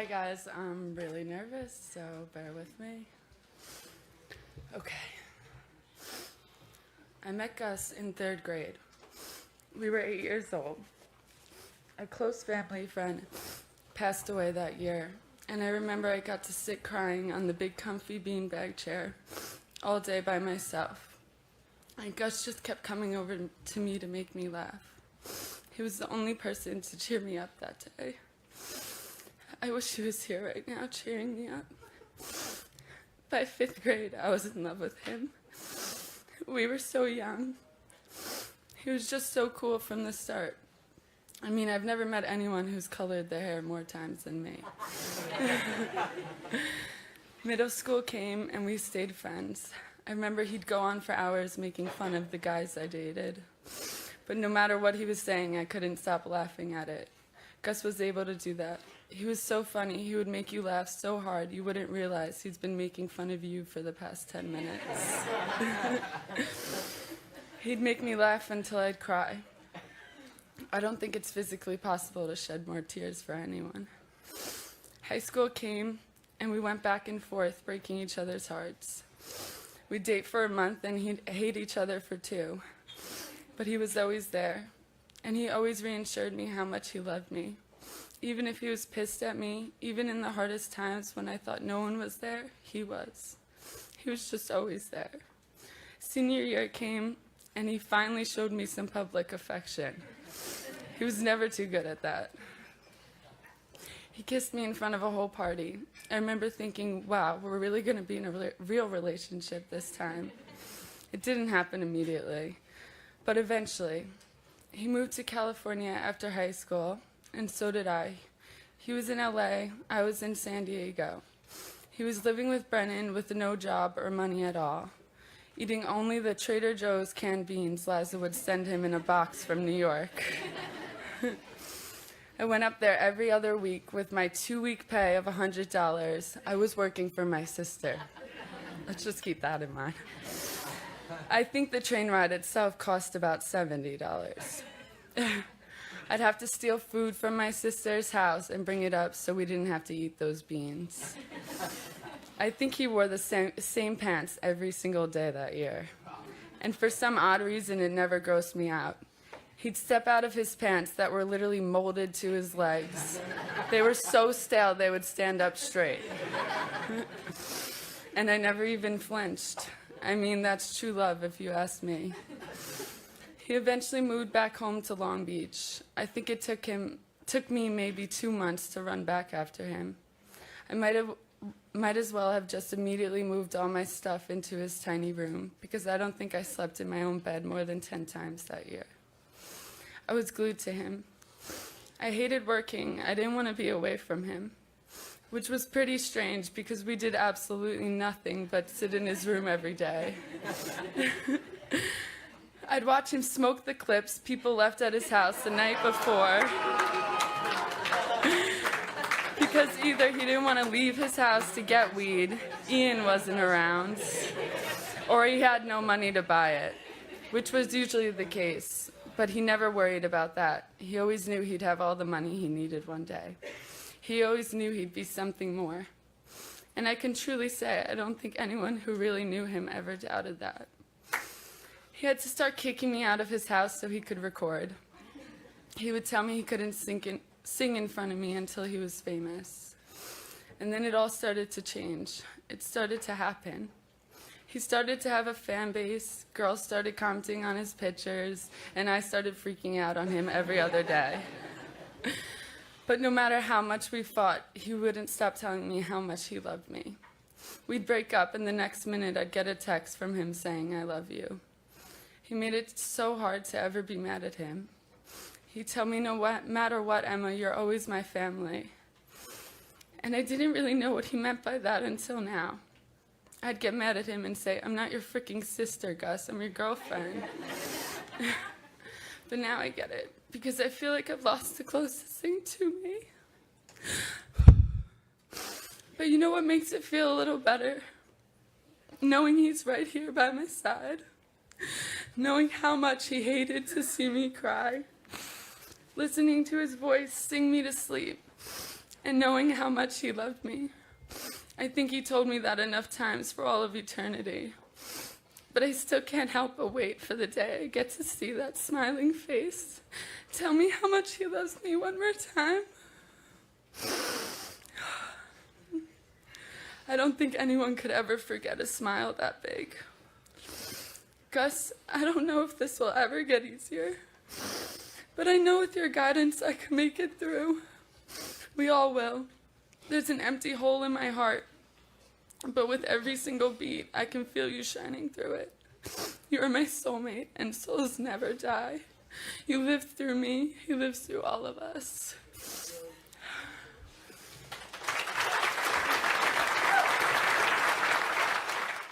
Hi guys, I'm really nervous, so bear with me. Okay. I met Gus in 3rd grade. We were 8 years old. A close family friend passed away that year, and I remember I got to sit crying on the big comfy beanbag chair all day by myself. And Gus just kept coming over to me to make me laugh. He was the only person to cheer me up that day. I wish he was here right now cheering me up. By 5th grade, I was in love with him. We were so young. He was just so cool from the start. I mean, I've never met anyone who's colored their hair more times than me. Middle school came and we stayed friends. I remember he'd go on for hours making fun of the guys I dated. But no matter what he was saying, I couldn't stop laughing at it. Gus was able to do that. He was so funny, he would make you laugh so hard you wouldn't realize he's been making fun of you for the past 10 minutes. He'd make me laugh until I'd cry. I don't think it's physically possible to shed more tears for anyone. High school came, and we went back and forth, breaking each other's hearts. We'd date for a month, and he'd hate each other for 2. But he was always there, and he always reassured me how much he loved me. Even if he was pissed at me, even in the hardest times when I thought no one was there, he was. He was just always there. Senior year came, and he finally showed me some public affection. He was never too good at that. He kissed me in front of a whole party. I remember thinking, wow, we're really going to be in a real relationship this time. It didn't happen immediately, but eventually. He moved to California after high school, and so did I. He was in LA, I was in San Diego. He was living with Brennan with no job or money at all, eating only the Trader Joe's canned beans Liza would send him in a box from New York. I went up there every other week with my 2-week pay of $100. I was working for my sister. Let's just keep that in mind. I think the train ride itself cost about $70. I'd have to steal food from my sister's house and bring it up so we didn't have to eat those beans. I think he wore the same pants every single day that year. And for some odd reason, it never grossed me out. He'd step out of his pants that were literally molded to his legs. They were so stale they would stand up straight. And I never even flinched. I mean, that's true love if you ask me. He eventually moved back home to Long Beach. I think it took me maybe 2 months to run back after him. I might as well have just immediately moved all my stuff into his tiny room because I don't think I slept in my own bed more than 10 times that year. I was glued to him. I hated working. I didn't want to be away from him, which was pretty strange because we did absolutely nothing but sit in his room every day. I'd watch him smoke the clips people left at his house the night before because either he didn't want to leave his house to get weed, Ian wasn't around, or he had no money to buy it, which was usually the case, but he never worried about that. He always knew he'd have all the money he needed one day. He always knew he'd be something more. And I can truly say I don't think anyone who really knew him ever doubted that. He had to start kicking me out of his house so he could record. He would tell me he couldn't sing in front of me until he was famous. And then it all started to change. It started to happen. He started to have a fan base, girls started commenting on his pictures, and I started freaking out on him every other day. But no matter how much we fought, he wouldn't stop telling me how much he loved me. We'd break up, and the next minute I'd get a text from him saying, "I love you." He made it so hard to ever be mad at him. He'd tell me, "No matter what, Emma, you're always my family." And I didn't really know what he meant by that until now. I'd get mad at him and say, "I'm not your freaking sister, Gus, I'm your girlfriend." But now I get it, because I feel like I've lost the closest thing to me. But you know what makes it feel a little better? Knowing he's right here by my side. Knowing how much he hated to see me cry. Listening to his voice sing me to sleep. and knowing how much he loved me. I think he told me that enough times for all of eternity. But I still can't help but wait for the day I get to see that smiling face. Tell me how much he loves me one more time. I don't think anyone could ever forget a smile that big. Gus, I don't know if this will ever get easier, but I know with your guidance I can make it through. We all will. There's an empty hole in my heart, but with every single beat, I can feel you shining through it. You are my soulmate, and souls never die. You lived through me, he lives through all of us.